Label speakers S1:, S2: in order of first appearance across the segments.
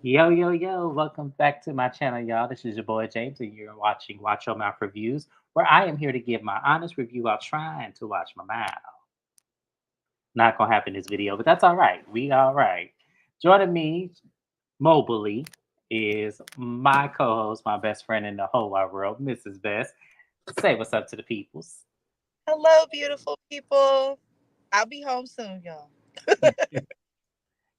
S1: Yo, yo, yo, welcome back to my channel, y'all. This is your boy James, and you're watching Watch Your Mouth Reviews, where I am here to give my honest review while trying to watch my mouth. Not gonna happen in this video, but that's all right. We all right. Joining me mobily is my co-host, my best friend in the whole wide world, Mrs. Best. Say what's up to the peoples.
S2: Hello, beautiful people. I'll be home soon, y'all.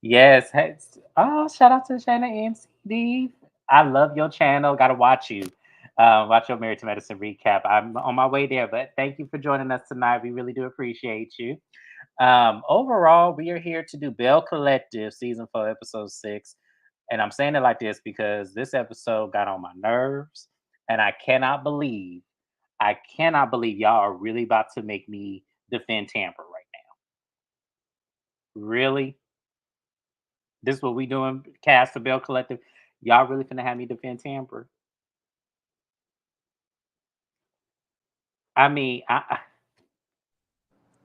S1: Yes. Hey, shout out to Shayna MCD. I love your channel. Gotta watch you. Watch your Married to Medicine recap. I'm on my way there, but thank you for joining us tonight. We really do appreciate you. Overall, we are here to do Belle Collective season 4, episode 6. And I'm saying it like this because this episode got on my nerves, and I cannot believe y'all are really about to make me defend Tampa right now. Really? This is what we doing, cast the Bell Collective. Y'all really finna have me defend Tampa? I mean,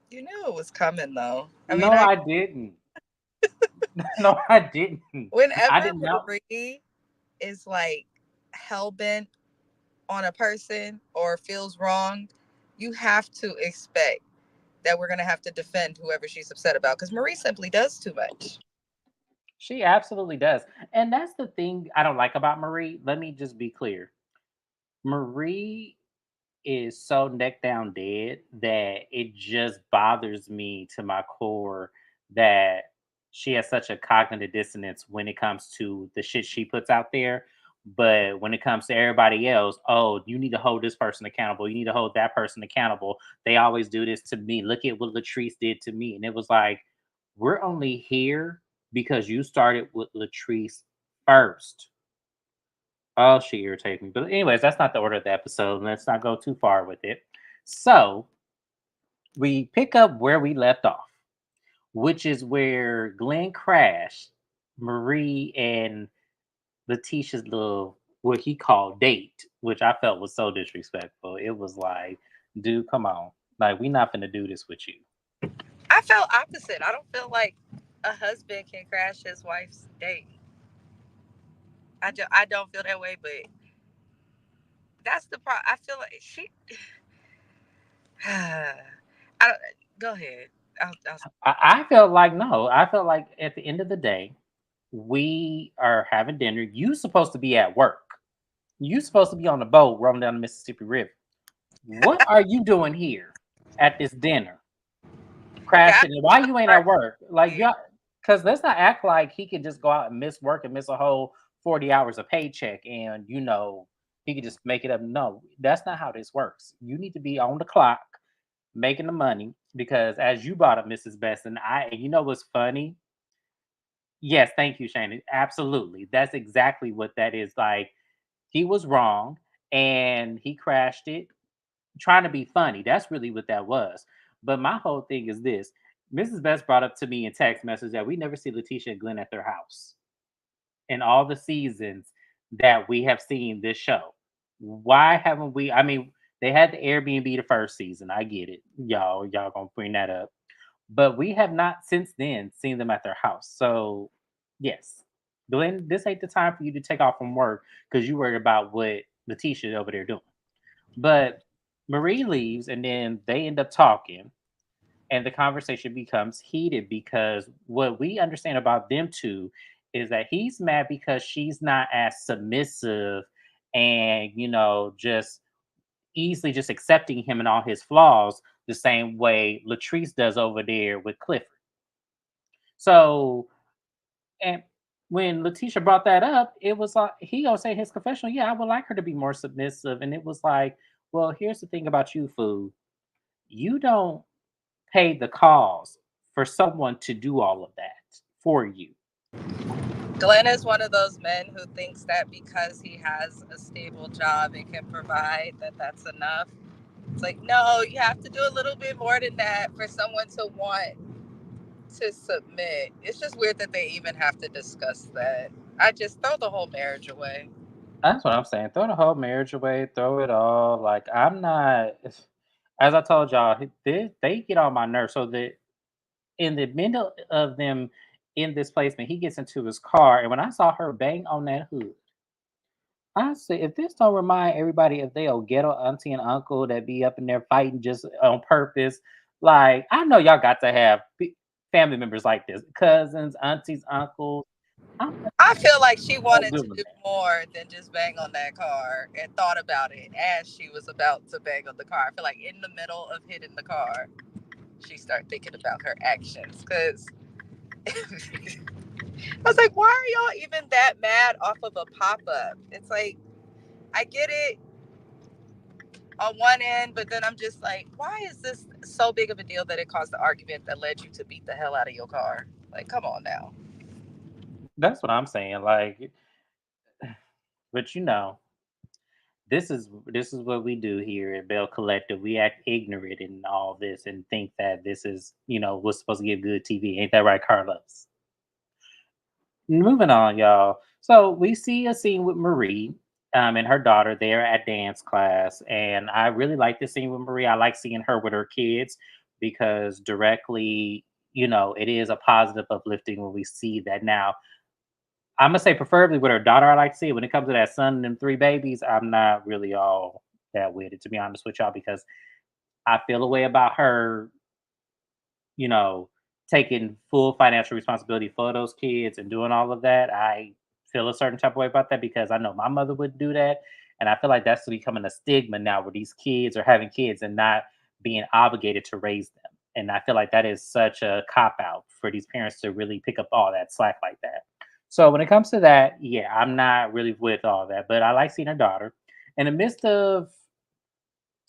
S2: You knew it was coming, though. I mean,
S1: no, I didn't. No, I didn't. I
S2: whenever
S1: didn't know.
S2: Marie is like hell bent on a person or feels wrong, you have to expect that we're gonna have to defend whoever she's upset about because Marie simply does too much.
S1: She absolutely does, and that's the thing I don't like about Marie. Let me just be clear. Marie is so neck down dead that it just bothers me to my core that she has such a cognitive dissonance when it comes to the shit she puts out there. But when it comes to everybody else, oh, you need to hold this person accountable. You need to hold that person accountable. They always do this to me. Look at what Latrice did to me. And it was like, we're only here because you started with Latrice first. Oh, she irritates me. But anyways, that's not the order of the episode. Let's not go too far with it. So we pick up where we left off, which is where Glenn crashed Marie and Letitia's little what he called date, which I felt was so disrespectful. It was like, dude, come on. Like, we not gonna do this with you.
S2: I felt opposite. I don't feel like a husband can crash his wife's date. I don't feel that way, but that's the problem. I feel like she. I don't. Go ahead. I'll
S1: I felt like no. I felt like at the end of the day, we are having dinner. You supposed to be at work. You supposed to be on the boat rolling down the Mississippi River. What are you doing here at this dinner?
S2: okay.
S1: Crashing. Why you ain't
S2: I,
S1: at work? Like y'all, because let's not act like he could just go out and miss work and miss a whole 40 hours of paycheck and he could just make it up. No, that's not how this works. You need to be on the clock making the money because as you brought up, Mrs. Best, and you know what's funny? Yes, thank you, Shannon. Absolutely. That's exactly what that is. Like he was wrong and he crashed it trying to be funny. That's really what that was. But my whole thing is this. Mrs. Best brought up to me in text message that we never see Letitia and Glenn at their house in all the seasons that we have seen this show. Why haven't we? I mean, they had the Airbnb the first season. I get it. Y'all gonna bring that up. But we have not since then seen them at their house. So yes. Glenn, this ain't the time for you to take off from work because you worried about what Letitia over there doing. But Marie leaves and then they end up talking and the conversation becomes heated because what we understand about them two is that he's mad because she's not as submissive and just easily just accepting him and all his flaws the same way Latrice does over there with Clifford. So and when Letitia brought that up, it was like he gonna say in his confessional, yeah, I would like her to be more submissive. And it was like, well, here's the thing about you, food. You don't pay the cause for someone to do all of that for you.
S2: Glenn is one of those men who thinks that because he has a stable job and can provide, that that's enough. It's like, no, you have to do a little bit more than that for someone to want to submit. It's just weird that they even have to discuss that. I just throw the whole marriage away.
S1: That's what I'm saying. Throw the whole marriage away, throw it all. Like I'm not as I told y'all, they get on my nerves. So that in the middle of them in this placement. He gets into his car, and when I saw her bang on that hood, I said, if this don't remind everybody of their old ghetto auntie and uncle that be up in there fighting just on purpose, like I know y'all got to have family members like this, cousins, aunties, uncles. I'm
S2: I feel like she
S1: so
S2: wanted to
S1: good with
S2: do
S1: that.
S2: more than just bang on that car and thought about it as she was about to bang on the car. I feel like in the middle of hitting the car, she started thinking about her actions. Because I was like, why are y'all even that mad off of a pop up? It's like, I get it on one end, but then I'm just like, why is this so big of a deal that it caused the argument that led you to beat the hell out of your car? Like, come on now.
S1: That's what I'm saying. Like, but this is what we do here at Bell Collective. We act ignorant in all this and think that this is, what's supposed to give good TV. Ain't that right, Carlos? Moving on, y'all. So we see a scene with Marie and her daughter there at dance class. And I really like this scene with Marie. I like seeing her with her kids because directly, it is a positive uplifting when we see that. Now, I'm gonna say preferably with her daughter, I like to see it. When it comes to that son and them three babies, I'm not really all that with it, to be honest with y'all, because I feel a way about her, you know, taking full financial responsibility for those kids and doing all of that. I feel a certain type of way about that because I know my mother would do that. And I feel like that's becoming a stigma now where these kids are having kids and not being obligated to raise them. And I feel like that is such a cop out for these parents to really pick up all that slack like that. So when it comes to that, yeah, I'm not really with all that, but I like seeing her daughter. In the midst of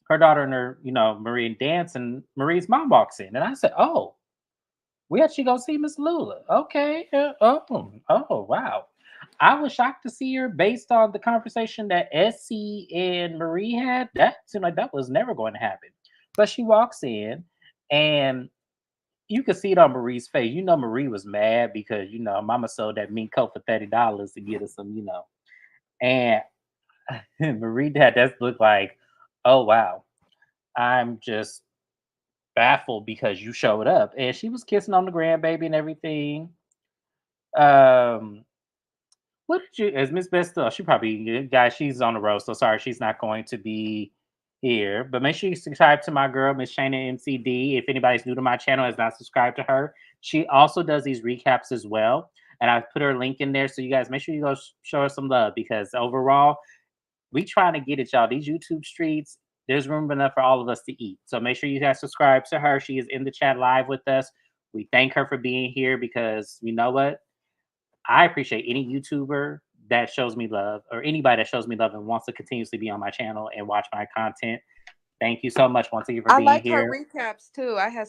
S1: her daughter and her, Marie dancing, Marie's mom walks in. And I said, oh, we actually go see Miss Lula. Okay. Oh, wow. I was shocked to see her based on the conversation that Essie and Marie had. That seemed like that was never going to happen. But she walks in and you could see it on Marie's face. Marie was mad because, Mama sold that meat coat for $30 to get her some, And Marie had that look like, oh, wow. I'm just baffled because you showed up. And she was kissing on the grandbaby and everything. Um, what did you, as Miss Besta? She probably, guys, she's on the road, so sorry, she's not going to be here. But make sure you subscribe to my girl, Miss Shayna MCD. If anybody's new to my channel, has not subscribed to her, she also does these recaps as well. And I've put her link in there, so you guys make sure you go show her some love because overall, we trying to get it, y'all. These YouTube streets, there's room enough for all of us to eat. So make sure you guys subscribe to her. She is in the chat live with us. We thank her for being here because you know what? I appreciate any YouTuber that shows me love or anybody that shows me love and wants to continuously be on my channel and watch my content. Thank you so much once again for
S2: I
S1: being
S2: like her
S1: here.
S2: recaps too. I had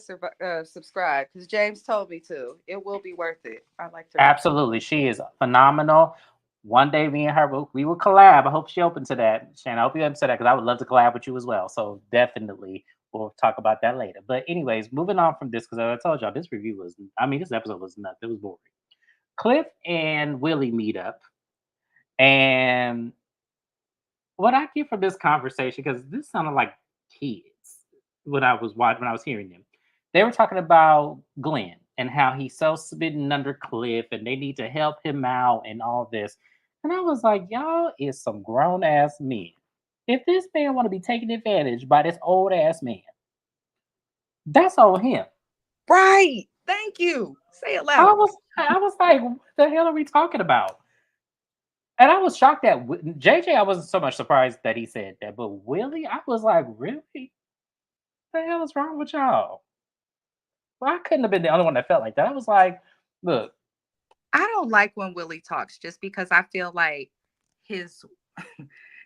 S2: subscribed because James told me to. It will be worth it. I like to recap.
S1: Absolutely. She is phenomenal. One day, me and her, we will collab. I hope she open to that. Shannon, I hope you open to that because I would love to collab with you as well. So definitely, we'll talk about that later. But anyways, moving on from this because I told y'all this review was, I mean, this episode was nuts. It was boring. Cliff and Willie meet up, and what I get from this conversation, because this sounded like kids when I was hearing them. They were talking about Glenn and how he's so smitten under Cliff and they need to help him out and all this. And I was like, y'all is some grown ass men. If this man want to be taken advantage by this old ass man, that's on him.
S2: Right. Thank you. Say it
S1: I
S2: louder.
S1: was I was like, what the hell are we talking about? And I was shocked that JJ. I wasn't so much surprised that he said that, but Willie, I was like, really? The hell is wrong with y'all? Well, I couldn't have been the only one that felt like that. I was like, look,
S2: I don't like when Willie talks just because I feel like his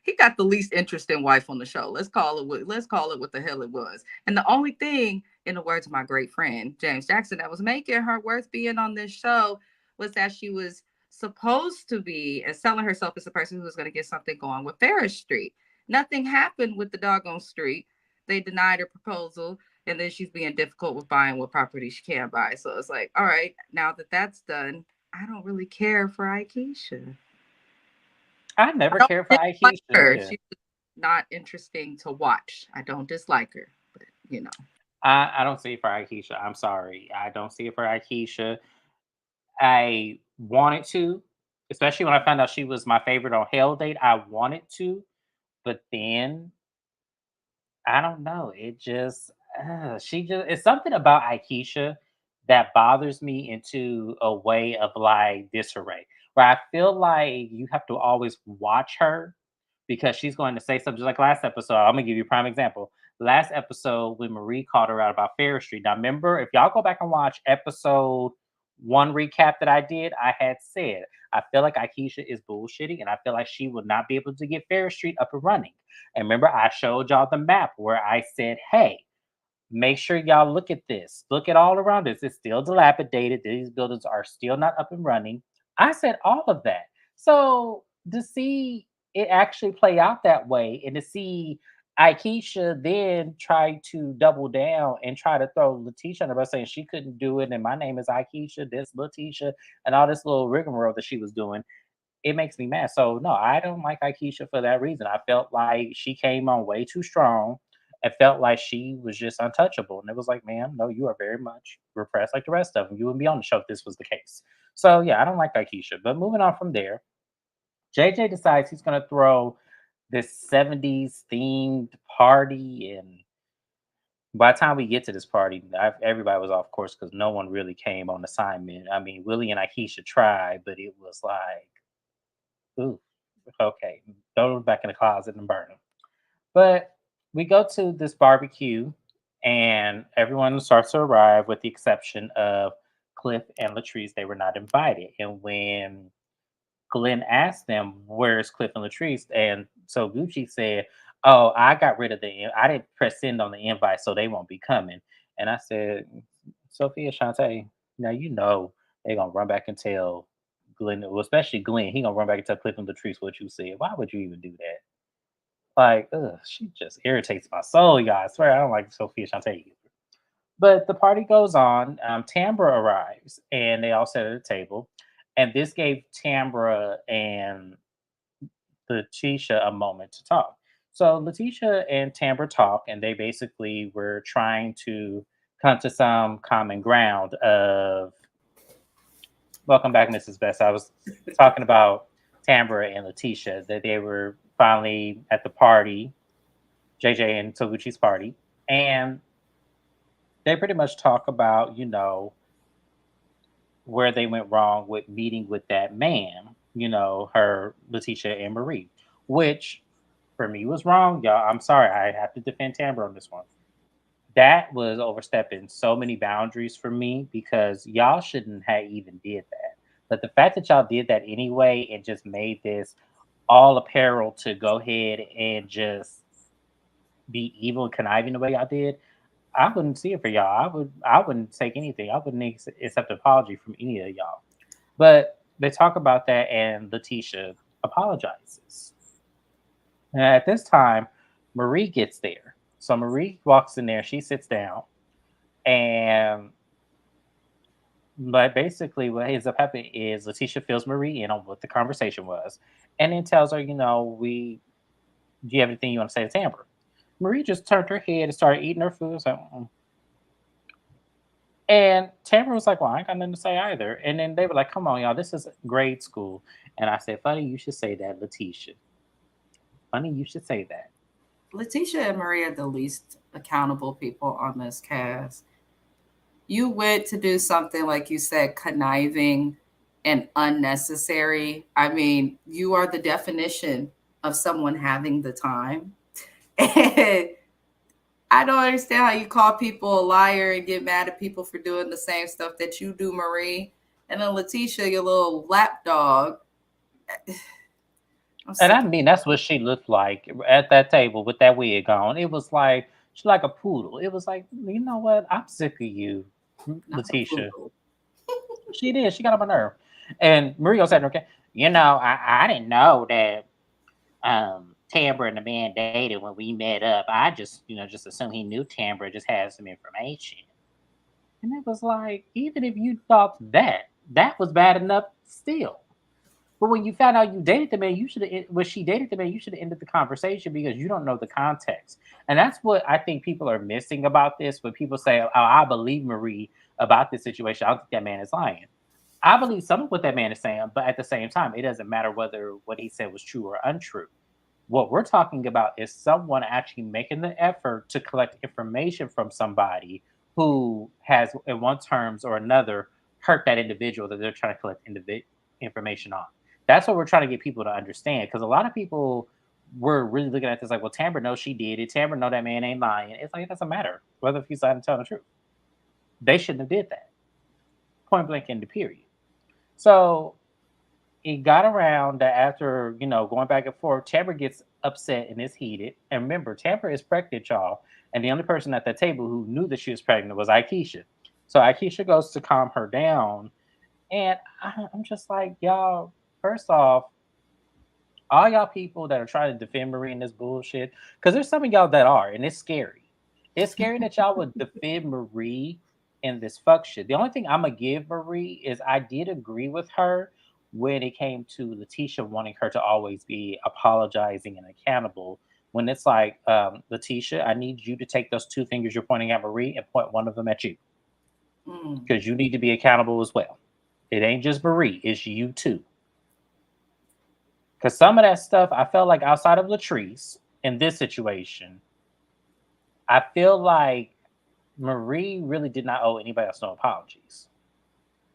S2: he got the least interesting wife on the show. Let's call it what the hell it was. And the only thing, in the words of my great friend James Jackson, that was making her worth being on this show was that she was supposed to be and selling herself as a person who was going to get something going with Ferris Street. Nothing happened with the doggone street. They denied her proposal, and then she's being difficult with buying what property she can buy. So it's like, all right, now that that's done, I don't really care for Aikisha.
S1: I
S2: I
S1: never
S2: don't
S1: cared for
S2: dislike
S1: Aisha.
S2: her.
S1: Yeah.
S2: She's not interesting to watch. I don't dislike her, but
S1: I don't see it for Aisha. I'm sorry. I don't see it for Aisha. I wanted to, especially when I found out she was my favorite on Hell Date. I wanted to, but then I don't know. It just she just it's something about Aikisha that bothers me into a way of like disarray, where I feel like you have to always watch her because she's going to say something just like last episode. I'm gonna give you a prime example. Last episode when Marie called her out about Fair Street. Now remember, if y'all go back and watch episode one recap that I did, I had said I feel like Aikisha is bullshitting and I feel like she would not be able to get Fair Street up and running. And remember, I showed y'all the map where I said, hey, make sure y'all look at this. Look at all around us. It's still dilapidated. These buildings are still not up and running. I said all of that. So to see it actually play out that way and to see Aikisha then try to double down and try to throw Letitia under the bus saying she couldn't do it and my name is Aikisha, this Letitia, and all this little rigmarole that she was doing, it makes me mad. So no, I don't like Aikisha for that reason. I felt like she came on way too strong. It felt like she was just untouchable. And it was like, man, no, you are very much repressed like the rest of them. You wouldn't be on the show if this was the case. So yeah, I don't like Aikisha. But moving on from there, JJ decides he's gonna throw this 70s themed party. And by the time we get to this party, everybody was off course because no one really came on assignment. I mean, Willie and Aikisha tried, but it was like, ooh, okay, throw them back in the closet and burn them. But we go to this barbecue, and everyone starts to arrive, with the exception of Cliff and Latrice. They were not invited. And when Glenn asked them, "Where's Cliff and Latrice?" and so Gucci said, "Oh, I got rid of I didn't press send on the invite, so they won't be coming." And I said, "Sophia, Shantae, now you know they're gonna run back and tell Glenn, well, especially Glenn. He gonna run back and tell Cliff and Latrice what you said. Why would you even do that?" Like, ugh, she just irritates my soul, y'all. I swear I don't like Sophia Shantae either. But the party goes on. Tambra arrives, and they all sit at a table. And this gave Tambra and Letitia a moment to talk. So Letitia and Tambra talk, and they basically were trying to come to some common ground of welcome back, Mrs. Best. I was talking about Tambra and Letitia, that they were finally at the party, JJ and Toguchi's party, and they pretty much talk about, where they went wrong with meeting with that man, her Letitia and Marie, which for me was wrong, y'all. I'm sorry, I have to defend Tambra on this one. That was overstepping so many boundaries for me because y'all shouldn't have even did that. But the fact that y'all did that anyway and just made this all apparel to go ahead and just be evil and conniving the way y'all did, I wouldn't see it for y'all. I wouldn't take anything. I wouldn't accept an apology from any of y'all. But they talk about that and Letitia apologizes. And at this time, Marie gets there. So Marie walks in there, she sits down, and but basically what ends up happening is Letitia fills Marie in on what the conversation was, and then tells her, we do you have anything you want to say to Tamara? Marie just turned her head and started eating her food. So, and Tamara was like, "Well, I ain't got nothing to say either." And then they were like, "Come on, y'all, this is grade school." And I said, "Funny you should say that, Letitia. Funny you should say that."
S3: Letitia and Maria are the least accountable people on this cast. You went to do something, like you said, conniving and unnecessary. I mean, you are the definition of someone having the time. And I don't understand how you call people a liar and get mad at people for doing the same stuff that you do, Marie. And then Letitia, your little lapdog. I'm
S1: And
S3: sick
S1: I
S3: of
S1: mean, that's what she looked like at that table with that wig on. It was like she's like a poodle. It was like, you know what? I'm sick of you,
S3: not a
S1: Letitia.
S3: poodle.
S1: She did. She got on my nerve. And Mario said, "Okay, I didn't know that Tambra and the man dated when we met up. I just assumed he knew Tambra, just had some information." And it was like, even if you thought that was bad enough still. But when you found out you dated the man, you should have. When she dated the man, you should have ended the conversation because you don't know the context. And that's what I think people are missing about this. When people say, "Oh, I believe Marie about this situation," I don't think that man is lying. I believe some of what that man is saying, but at the same time, it doesn't matter whether what he said was true or untrue. What we're talking about is someone actually making the effort to collect information from somebody who has, in one terms or another, hurt that individual that they're trying to collect information on. That's what we're trying to get people to understand. Because a lot of people were really looking at this like, well, Tamber knows she did it. Tamber know that man ain't lying. It's like it doesn't matter whether if he's lying and telling the truth. They shouldn't have did that. Point blank in the period. So it got around that after, going back and forth, Tamara gets upset and is heated. And remember, Tamara is pregnant, y'all. And the only person at the table who knew that she was pregnant was Aikisha. So Aikisha goes to calm her down. And I'm just like, y'all, first off, all y'all people that are trying to defend Marie in this bullshit, because there's some of y'all that are, and it's scary. It's scary that y'all would defend Marie in this fuck shit. The only thing I'm gonna give Marie is I did agree with her when it came to Letitia wanting her to always be apologizing and accountable. When it's like, Letitia, I need you to take those two fingers you're pointing at Marie and point one of them at you,
S3: Mm.
S1: because you need to be accountable as well. It ain't just Marie, it's you too. Because some of that stuff, I felt like outside of Latrice in this situation, I feel like Marie really did not owe anybody else no apologies.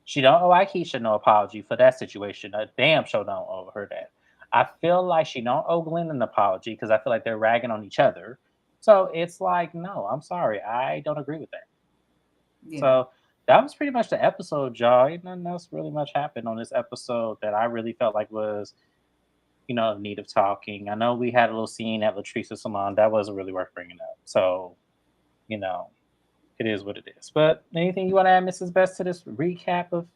S1: She don't owe Aikisha no apology for that situation. A damn sure don't owe her that. I feel like she don't owe Glenn an apology because I feel like they're ragging on each other. So it's like, no, I'm sorry. I don't agree with that.
S3: Yeah.
S1: So that was pretty much the episode, y'all. Ain't nothing else really much happened on this episode that I really felt like was in need of talking. I know we had a little scene at Latrice's salon that wasn't really worth bringing up. So, you know, it is what it is. But anything you want to add, Mrs. Best, to this recap of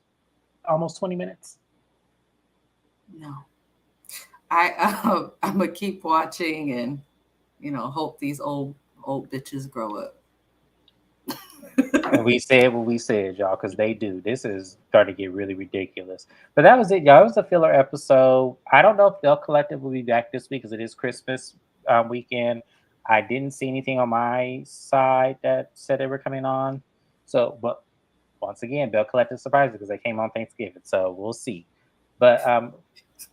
S1: almost 20 minutes?
S3: No. I'm gonna keep watching and hope these old bitches grow up.
S1: And we said what we said, y'all, because they do. This is starting to get really ridiculous. But that was it, y'all. It was a filler episode. I don't know if Belle Collective will be back this week because it is Christmas weekend. I didn't see anything on my side that said they were coming on. So, but once again, Belle Collective surprised because they came on Thanksgiving. So we'll see. But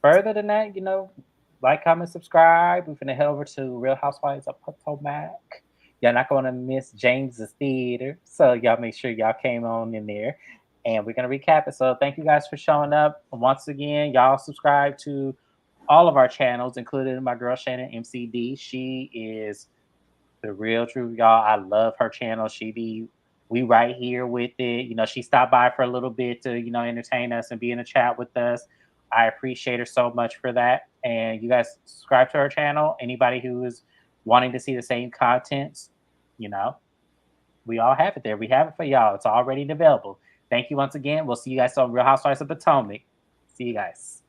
S1: further than that, like, comment, subscribe. We're going to head over to Real Housewives of Potomac. Y'all not going to miss James's theater. So y'all make sure y'all came on in there. And we're going to recap it. So thank you guys for showing up. Once again, y'all subscribe to all of our channels, including my girl Shannon MCD. She is the real truth, y'all. I love her channel. We right here with it. She stopped by for a little bit to, entertain us and be in a chat with us. I appreciate her so much for that. And you guys subscribe to her channel. Anybody who is wanting to see the same contents, you know, we all have it there. We have it for y'all. It's already available. Thank you once again. We'll see you guys on Real Housewives of Potomac. See you guys.